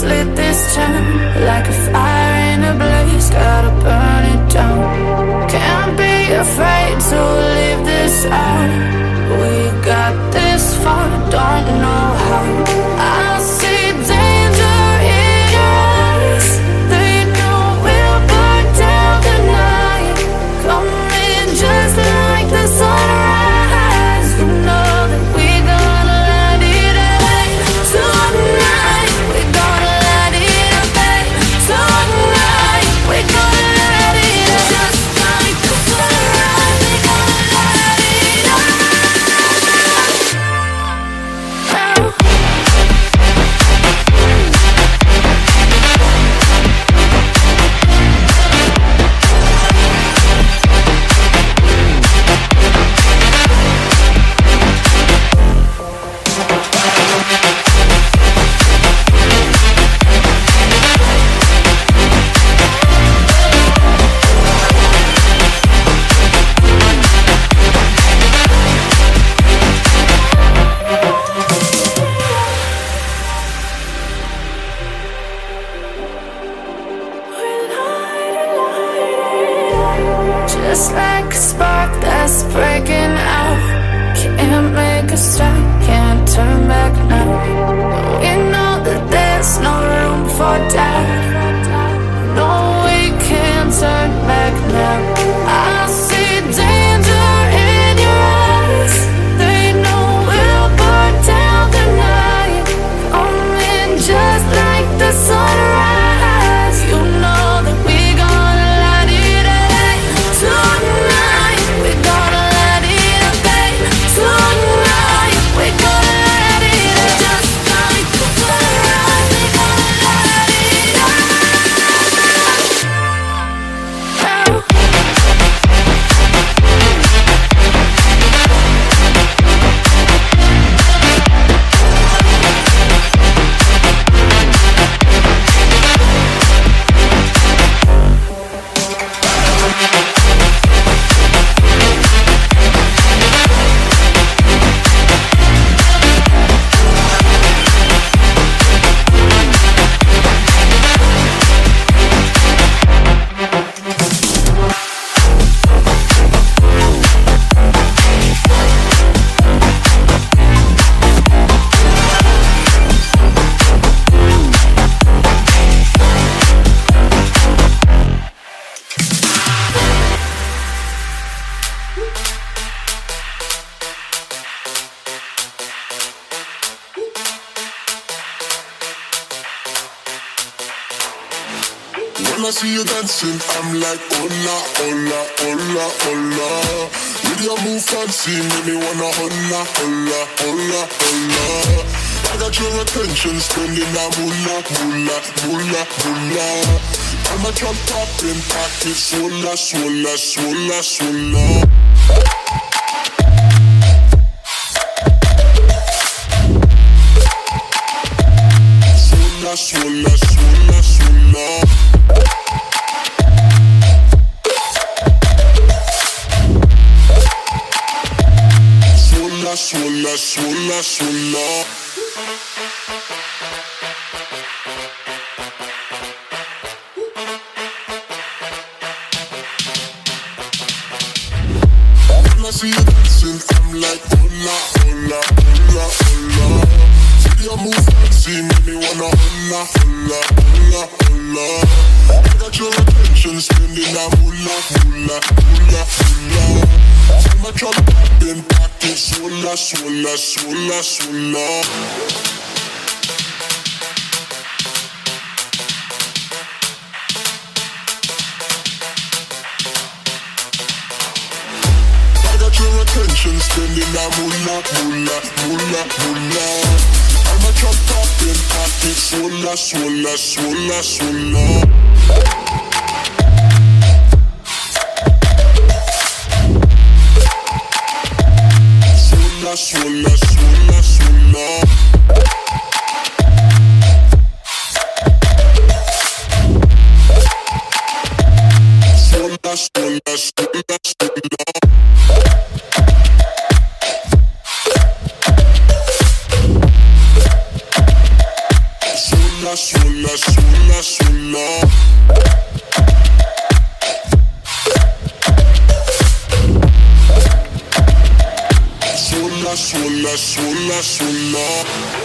lit this time, like a fire in a blaze, gotta burn it down. Can't be afraid to leave this out. We got this far, don't know how. I see danger in your eyes. They know we'll burn down the night. Coming just like the sunrise. You know that we gonna let it rain. Tonight we gonna let it rain. Tonight we gonna let it rain. Just like the sunrise, we gonna let it rain. Just like a spark that's breaking out. Can't make a stop, can't turn back now. We know that there's no room for doubt. No, we can't turn back now. I see danger in your eyes. They know we'll burn down the night. Coming just like the sunrise. You know that we gonna let it rain. Tonight we gonna let it rain. Tonight we gonna let it rain. Just like the sunrise, we gonna let it rain. When I see you dancing, I'm like, hola, hola, hola, hola. With your move fancy, make me wanna hola, hola, hola, hola. I got your attention, spending that moolah, moolah, moolah, moolah. I'm a drop popping, pocket, swola, swola, swola, swola. Swola, swola, swola, swola. Swola, swola, swola. When I see you dancing, I'm like, hola, hola, hola, hola. See your move fancy, make me wanna hola, hola, hola, hola. I got your attention, spending that moolah, moolah, moolah, moolah. I'm a drop in pocket, swola, swola, swola, swola. I got your attention, spending that moolah, moolah, moolah, moolah. I'm a drop in pocket, swola, swola, swola, swola. Swola, swola, swola. Swola, swola, swola, swola. Swola, swola, hola. Sola, sola, sola, sola.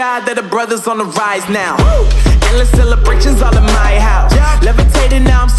God that the brothers on the rise now. Endless celebrations all in my house. Levitating now, I'm